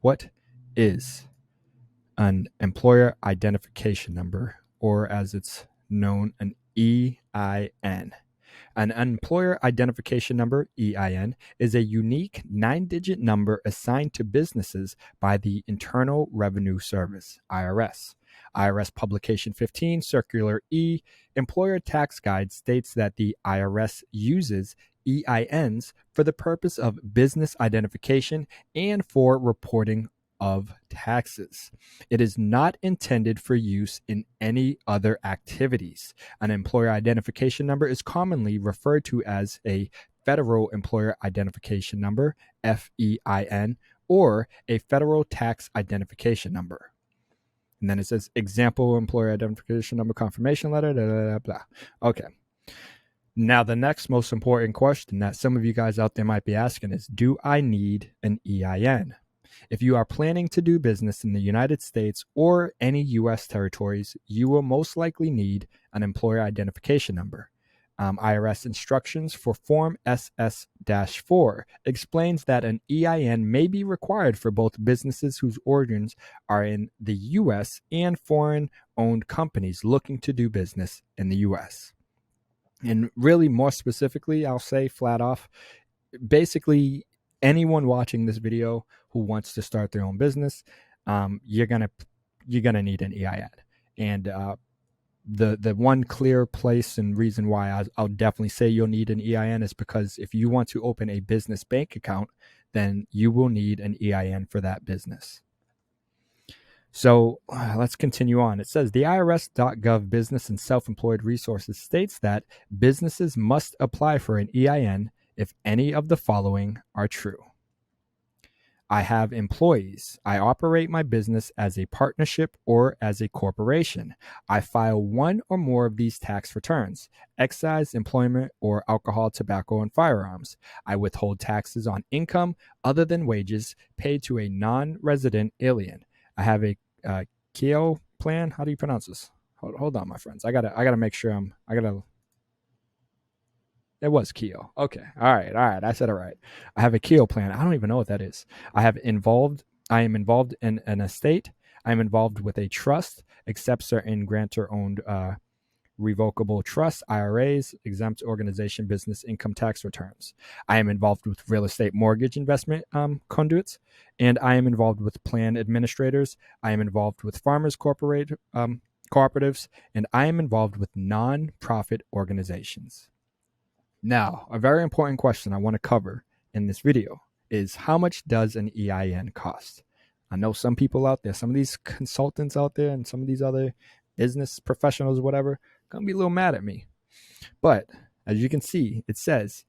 What is an employer identification number, or as it's known, an EIN? An employer identification number, EIN, is a unique 9-digit number assigned to businesses by the Internal Revenue Service, IRS. IRS Publication 15, Circular E, Employer Tax Guide states that the IRS uses EINs for the purpose of business identification and for reporting of taxes. It is not intended for use in any other activities. An employer identification number is commonly referred to as a federal employer identification number, FEIN, or a federal tax identification number. And then it says example employer identification number confirmation letter, blah, blah, blah. Okay. Now, the next most important question that some of you guys out there might be asking is, do I need an EIN? If you are planning to do business in the United States or any U.S. territories, you will most likely need an employer identification number. IRS instructions for Form SS-4 explains that an EIN may be required for both businesses whose origins are in the U.S. and foreign-owned companies looking to do business in the U.S. And really, more specifically, I'll say flat off, basically, anyone watching this video who wants to start their own business, you're gonna need an EIN. And the one clear place and reason why I'll definitely say you'll need an EIN is because if you want to open a business bank account, then you will need an EIN for that business. So let's continue on. It says the IRS.gov Business and Self-Employed Resources states that businesses must apply for an EIN if any of the following are true. I have employees. I operate my business as a partnership or as a corporation. I file one or more of these tax returns: excise, employment, or alcohol, tobacco, and firearms. I withhold taxes on income other than wages paid to a non-resident alien. I have a KEO plan. How do you pronounce this? Hold on, my friends. I gotta make sure It was KEO. Okay. All right. I said it right. I have a KEO plan. I don't even know what that is. I am involved in an estate. I am involved with a trust, except certain grantor-owned revocable trusts, IRAs, exempt organization business income tax returns. I am involved with real estate mortgage investment conduits, and I am involved with plan administrators. I am involved with farmers cooperatives, and I am involved with non-profit organizations. Now, a very important question I want to cover in this video is, how much does an EIN cost? I know some people out there, some of these consultants out there and some of these other business professionals, whatever, going to be a little mad at me. But as you can see, it says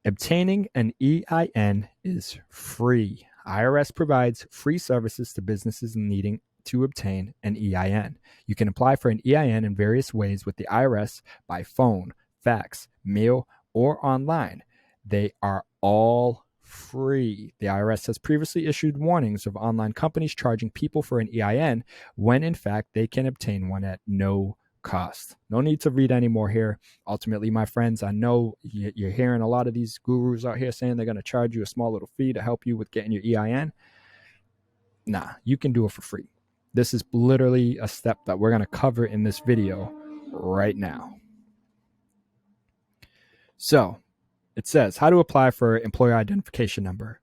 obtaining an EIN is free. IRS provides free services to businesses needing to obtain an EIN. You can apply for an EIN in various ways with the IRS: by phone, fax, mail, or online. They are all free. The IRS has previously issued warnings of online companies charging people for an EIN when in fact they can obtain one at no cost. No need to read any more here. Ultimately, my friends, I know you're hearing a lot of these gurus out here saying they're going to charge you a small little fee to help you with getting your EIN. Nah, you can do it for free. This is literally a step that we're going to cover in this video right now. So it says how to apply for employer identification number,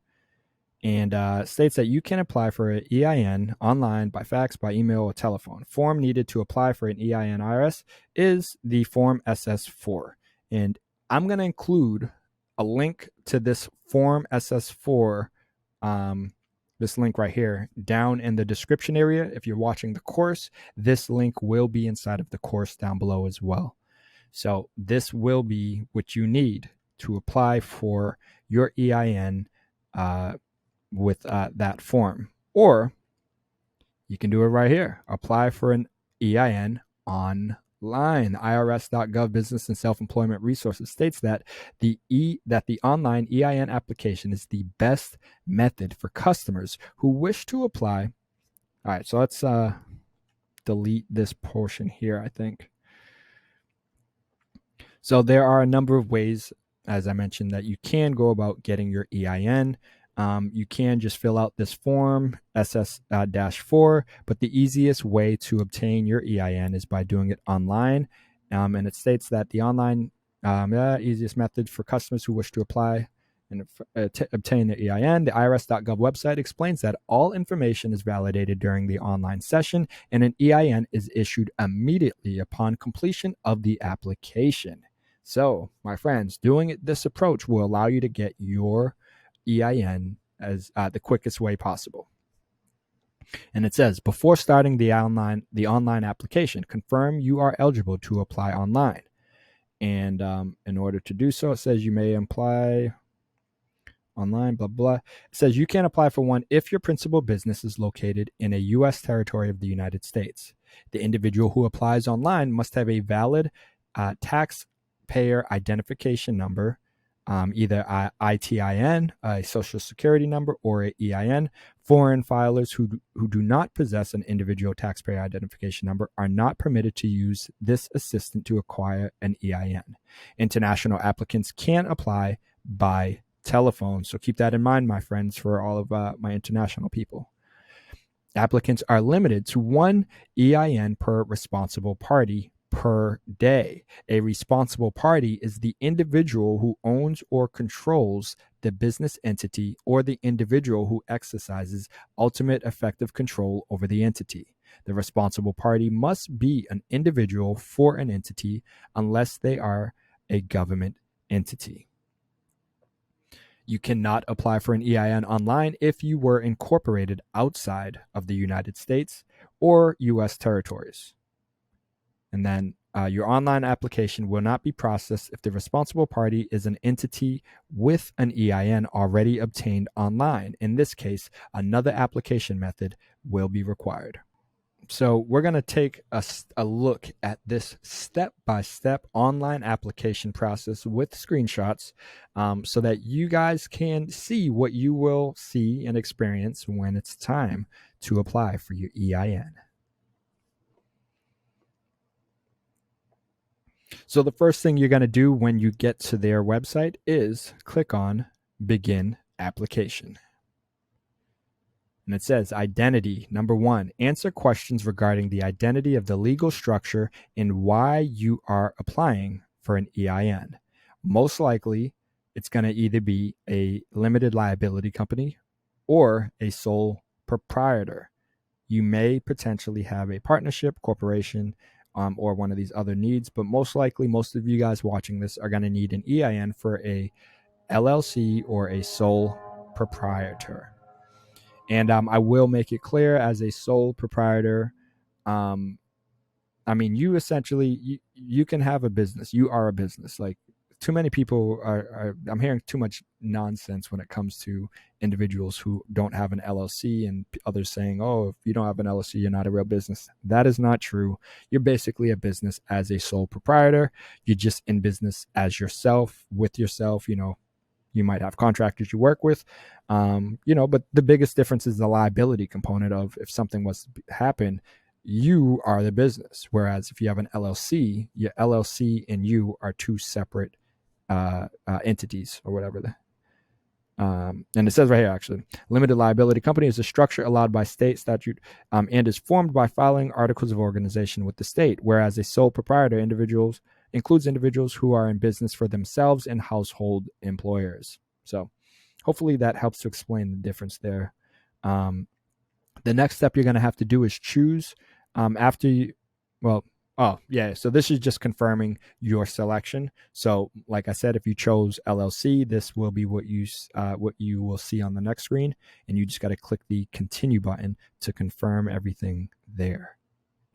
and states that you can apply for an EIN online, by fax, by email, or telephone. Form needed to apply for an EIN IRS is the Form SS-4. And I'm going to include a link to this Form SS-4, this link right here, down in the description area. If you're watching the course, this link will be inside of the course down below as well. So this will be what you need to apply for your EIN with that form. Or you can do it right here. Apply for an EIN online. The IRS.gov Business and Self-Employment Resources states that the online EIN application is the best method for customers who wish to apply. All right, so let's delete this portion here, I think. So there are a number of ways, as I mentioned, that you can go about getting your EIN. You can just fill out this form, SS-4, but the easiest way to obtain your EIN is by doing it online. And it states that the online easiest method for customers who wish to apply and obtain their EIN, the IRS.gov website explains that all information is validated during the online session, and an EIN is issued immediately upon completion of the application. So, my friends, doing this approach will allow you to get your EIN as the quickest way possible. And it says, before starting the online application, confirm you are eligible to apply online. And in order to do so, it says you may apply online, blah, blah. It says you can apply for one if your principal business is located in a U.S. territory of the United States. The individual who applies online must have a valid taxpayer identification number, either ITIN, a social security number, or a EIN. Foreign filers who do not possess an individual taxpayer identification number are not permitted to use this assistant to acquire an EIN. International applicants can apply by telephone. So keep that in mind, my friends, for all of my international people. Applicants are limited to one EIN per responsible party per day. A responsible party is the individual who owns or controls the business entity or the individual who exercises ultimate effective control over the entity. The responsible party must be an individual for an entity unless they are a government entity. You cannot apply for an EIN online if you were incorporated outside of the United States or U.S. territories. And then your online application will not be processed if the responsible party is an entity with an EIN already obtained online. In this case, another application method will be required. So we're going to take a look at this step-by-step online application process with screenshots so that you guys can see what you will see and experience when it's time to apply for your EIN. So the first thing you're going to do when you get to their website is click on Begin Application. And it says identity. Number 1, answer questions regarding the identity of the legal structure and why you are applying for an EIN. Most likely, it's going to either be a limited liability company or a sole proprietor. You may potentially have a partnership, corporation, or one of these other needs, but most likely, most of you guys watching this are going to need an EIN for a LLC or a sole proprietor. And I will make it clear, as a sole proprietor, I mean, you essentially, you can have a business. You are a business. Like, too many people I'm hearing too much nonsense when it comes to individuals who don't have an LLC, and others saying, oh, if you don't have an LLC, you're not a real business. That is not true. You're basically a business as a sole proprietor. You're just in business as yourself, with yourself. You might have contractors you work with, but the biggest difference is the liability component of, if something was to happen, you are the business. Whereas if you have an LLC, your LLC and you are two separate entities or whatever. And it says right here, actually, limited liability company is a structure allowed by state statute and is formed by filing articles of organization with the state. Whereas a sole proprietor includes individuals who are in business for themselves and household employers. So hopefully that helps to explain the difference there. The next step you're going to have to do is choose so this is just confirming your selection. So like I said, if you chose LLC, this will be what you will see on the next screen, and you just got to click the continue button to confirm everything there.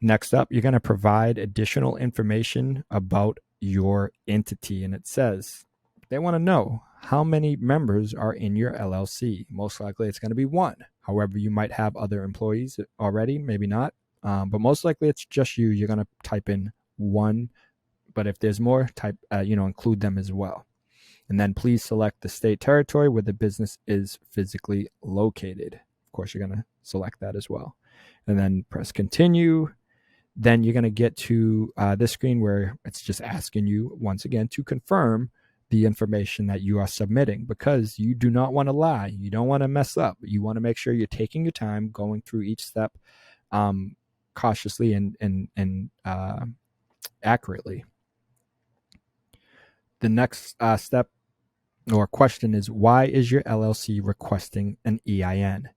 Next up, you're going to provide additional information about your entity. And it says they want to know how many members are in your LLC. Most likely it's going to be 1. However, you might have other employees already, maybe not. But most likely it's just you. You're going to type in 1. But if there's more, include them as well. And then please select the state territory where the business is physically located. Of course, you're going to select that as well. And then press continue. Then you're going to get to this screen where it's just asking you once again to confirm the information that you are submitting, because you do not want to lie. You don't want to mess up. You want to make sure you're taking your time, going through each step cautiously and accurately. The next step or question is, why is your LLC requesting an EIN?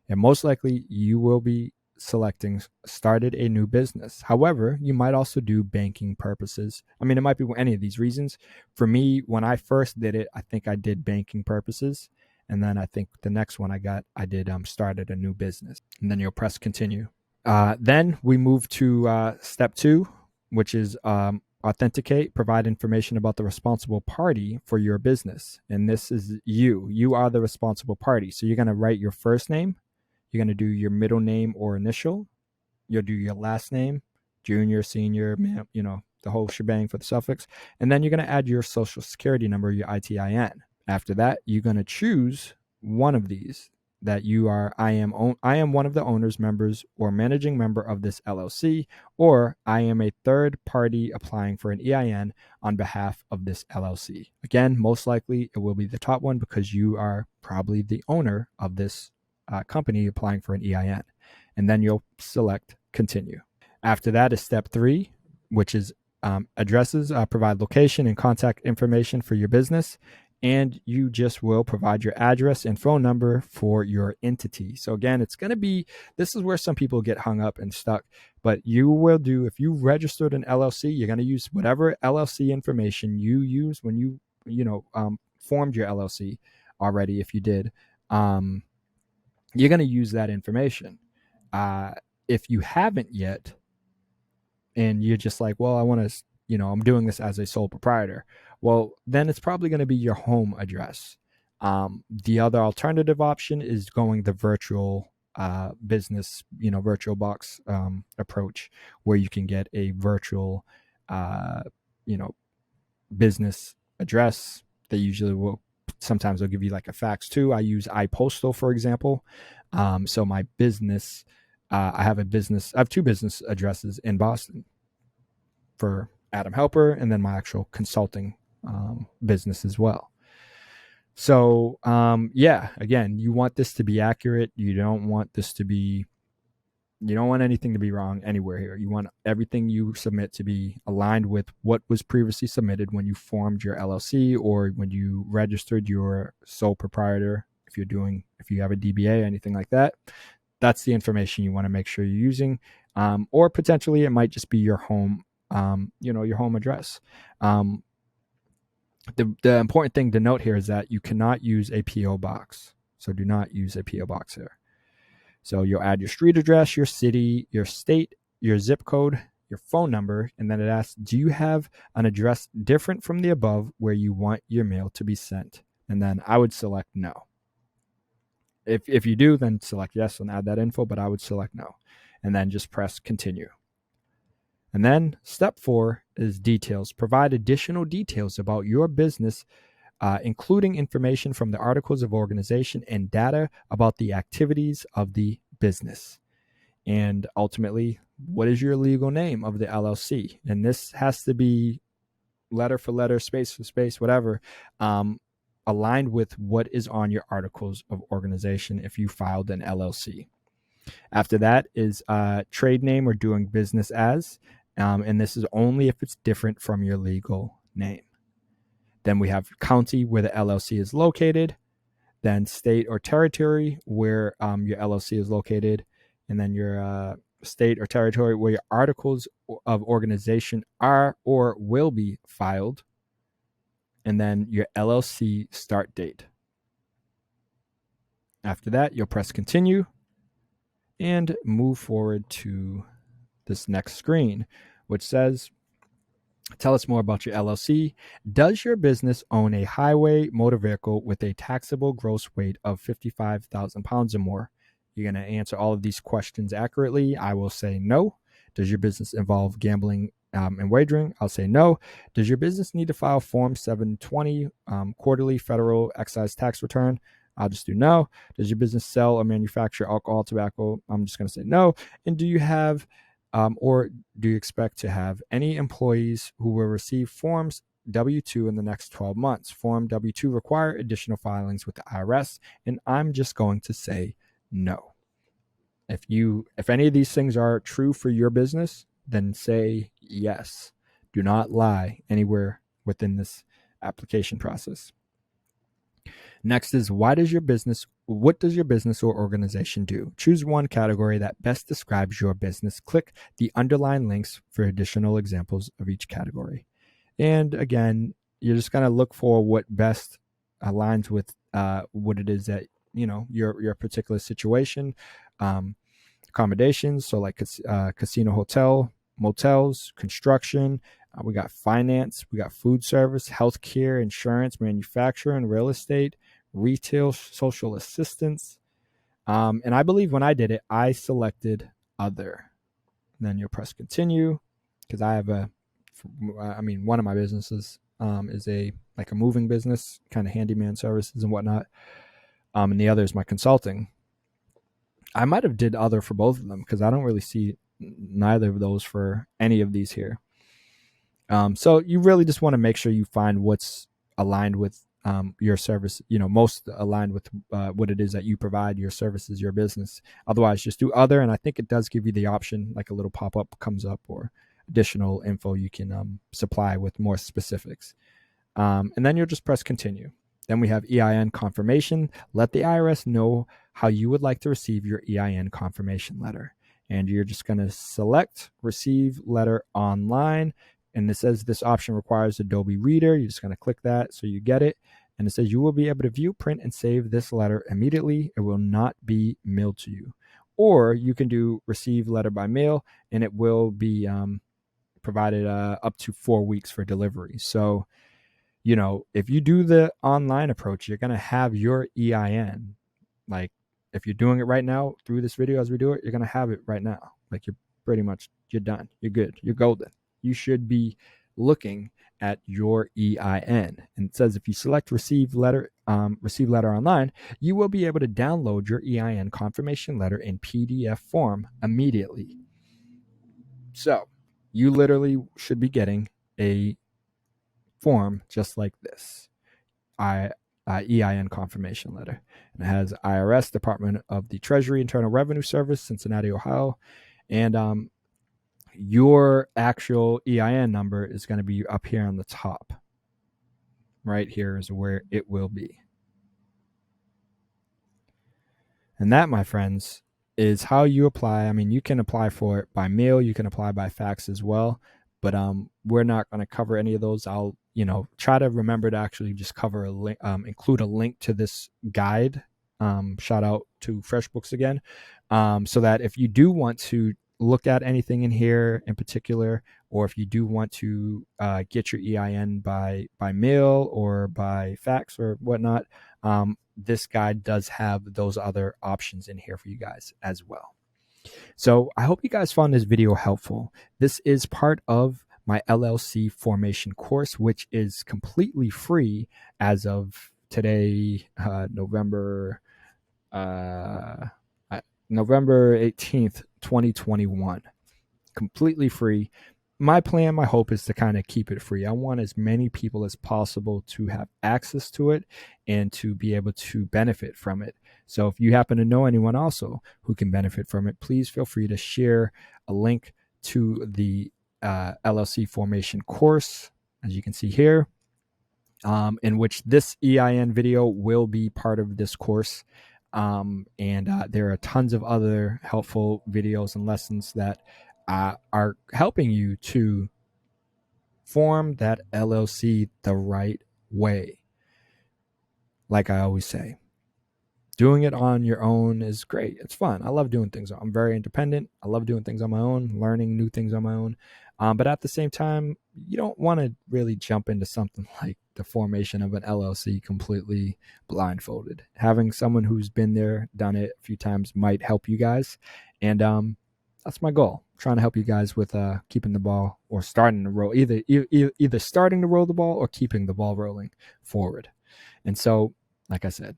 And most likely you will be selecting started a new business. However, you might also do banking purposes. I mean, it might be any of these reasons. For me, when I first did it, I think I did banking purposes. And then I think the next one I did started a new business. And then you'll press continue. Then we move to step 2, which is authenticate, provide information about the responsible party for your business. And this is you. You are the responsible party. So you're going to write your first name. You're going to do your middle name or initial. You'll do your last name, junior, senior, the whole shebang for the suffix. And then you're going to add your social security number, your ITIN. After that, you're going to choose one of these that you are, I am one of the owners, members, or managing member of this LLC, or I am a third party applying for an EIN on behalf of this LLC. Again, most likely it will be the top one because you are probably the owner of this company applying for an EIN. And then you'll select continue. After that is step 3, which is addresses, provide location and contact information for your business. And you just will provide your address and phone number for your entity. So again, it's going to be, this is where some people get hung up and stuck, but you will do, if you registered an LLC, you're going to use whatever LLC information you use when you formed your LLC already. If you did, you're going to use that information. If you haven't yet, and you're just like, well, I want to, I'm doing this as a sole proprietor. Well, then it's probably going to be your home address. The other alternative option is going the virtual business, virtual box approach, where you can get a virtual, business address. They usually will, sometimes they'll give you like a fax too. I use iPostal, for example. So my business, I have 2 business addresses in Boston for Adam Helper, and then my actual consulting business as well. So again, you want this to be accurate. You don't want anything to be wrong anywhere here. You want everything you submit to be aligned with what was previously submitted when you formed your LLC or when you registered your sole proprietor. If you have a DBA, anything like that, that's the information you want to make sure you're using. Or potentially it might just be your home, your home address. The important thing to note here is that you cannot use a PO box. So do not use a PO box here. So you'll add your street address, your city, your state, your zip code, your phone number, and then it asks, do you have an address different from the above where you want your mail to be sent? And then I would select no. If you do, then select yes and add that info, but I would select no. And then just press continue. And then step 4 is details. Provide additional details about your business, including information from the articles of organization and data about the activities of the business. And ultimately, what is your legal name of the LLC? And this has to be letter for letter, space for space, whatever, aligned with what is on your articles of organization if you filed an LLC. After that is trade name or doing business as, and this is only if it's different from your legal name. Then we have county where the LLC is located, then state or territory where your LLC is located, and then your state or territory where your articles of organization are or will be filed, and then your LLC start date. After that, you'll press continue and move forward to this next screen, which says, tell us more about your LLC. Does your business own a highway motor vehicle with a taxable gross weight of 55,000 pounds or more? You're going to answer all of these questions accurately. I will say no. Does your business involve gambling and wagering? I'll say no. Does your business need to file Form 720 quarterly federal excise tax return? I'll just do no. Does your business sell or manufacture alcohol, tobacco? I'm just going to say no. And do you have or do you expect to have any employees who will receive forms W-2 in the next 12 months. Form W-2 require additional filings with the IRS, and I'm just going to say no. If any of these things are true for your business, then say yes. Do not lie anywhere within this application process. Next is what does your business or organization do? Choose one category that best describes your business. Click the underlined links for additional examples of each category. And again, you're just going to look for what best aligns with what it is that, your particular situation. Accommodations, so like casino, hotel, motels, construction. We got finance, we got food service, healthcare, insurance, manufacturing, real estate, retail, social assistance. And I believe when I did it, I selected other. And then you'll press continue because I have one of my businesses is a moving business, kind of handyman services and whatnot. And the other is my consulting. I might have did other for both of them because I don't really see neither of those for any of these here. So you really just want to make sure you find what's aligned with your service, most aligned with what it is that you provide, your services, your business. Otherwise, just do other. And I think it does give you the option, like a little pop-up comes up or additional info you can supply with more specifics. And then you'll just press continue. Then we have EIN confirmation. Let the IRS know how you would like to receive your EIN confirmation letter. And you're just going to select receive letter online. And it says this option requires Adobe Reader. You're just going to click that so you get it. And it says you will be able to view, print, and save this letter immediately. It will not be mailed to you. Or you can do receive letter by mail, and it will be provided up to 4 weeks for delivery. So, if you do the online approach, you're going to have your EIN. Like if you're doing it right now through this video as we do it, you're going to have it right now. Like you're done. You're good. You're golden. You should be looking at your EIN. And it says if you select receive letter online, you will be able to download your EIN confirmation letter in PDF form immediately. So you literally should be getting a form just like this, EIN confirmation letter. And it has IRS, Department of the Treasury, Internal Revenue Service, Cincinnati, Ohio. And your actual EIN number is going to be up here on the top. Right here is where it will be. And that, my friends, is how you apply. I mean, you can apply for it by mail. You can apply by fax as well. But we're not going to cover any of those. I'll try to remember to actually just cover a link, include a link to this guide. Shout out to FreshBooks again, so that if you do want to look at anything in here in particular, or if you do want to get your EIN by mail or by fax or whatnot, this guide does have those other options in here for you guys as well. So I hope you guys found this video helpful. This is part of my LLC formation course, which is completely free as of today, November 18th, 2021. Completely free. My plan, my hope is to kind of keep it free. I want as many people as possible to have access to it and to be able to benefit from it. So if you happen to know anyone also who can benefit from it, please feel free to share a link to the LLC formation course, as you can see here, in which this EIN video will be part of this course. And there are tons of other helpful videos and lessons that are helping you to form that LLC the right way. Like I always say, doing it on your own is great. It's fun. I love doing things. I'm very independent. I love doing things on my own, learning new things on my own. But at the same time, you don't want to really jump into something like the formation of an LLC completely blindfolded. Having someone who's been there, done it a few times might help you guys. And that's my goal. Trying to help you guys with keeping the ball or starting to roll, either starting to roll the ball or keeping the ball rolling forward. And so, like I said,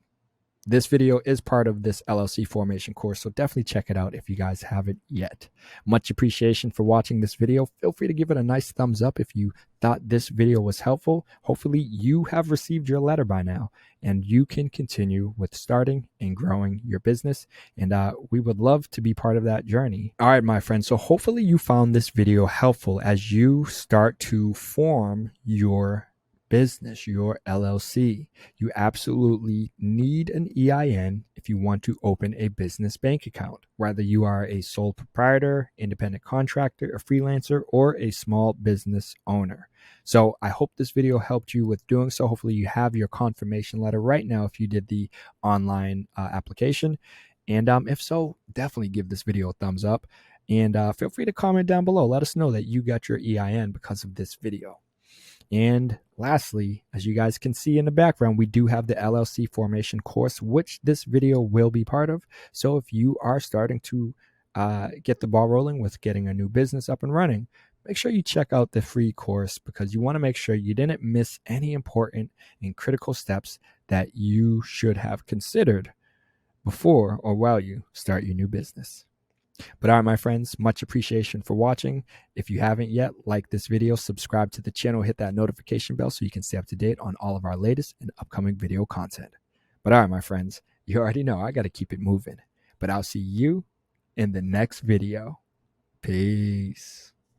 This video is part of this LLC formation course, so definitely check it out if you guys haven't yet. Much appreciation for watching this video. Feel free to give it a nice thumbs up if you thought this video was helpful. Hopefully you have received your letter by now and you can continue with starting and growing your business. And we would love to be part of that journey. All right, my friends. So hopefully you found this video helpful as you start to form your business, your LLC. You absolutely need an EIN if you want to open a business bank account, whether you are a sole proprietor, independent contractor, a freelancer, or a small business owner. So I hope this video helped you with doing so. Hopefully you have your confirmation letter right now if you did the online application. And if so, definitely give this video a thumbs up. And feel free to comment down below. Let us know that you got your EIN because of this video. And lastly, as you guys can see in the background, we do have the LLC formation course, which this video will be part of. So if you are starting to get the ball rolling with getting a new business up and running, make sure you check out the free course because you want to make sure you didn't miss any important and critical steps that you should have considered before or while you start your new business. But all right, my friends, much appreciation for watching. If you haven't yet, like this video, subscribe to the channel, hit that notification bell so you can stay up to date on all of our latest and upcoming video content. But all right, my friends, you already know I got to keep it moving. But I'll see you in the next video. Peace.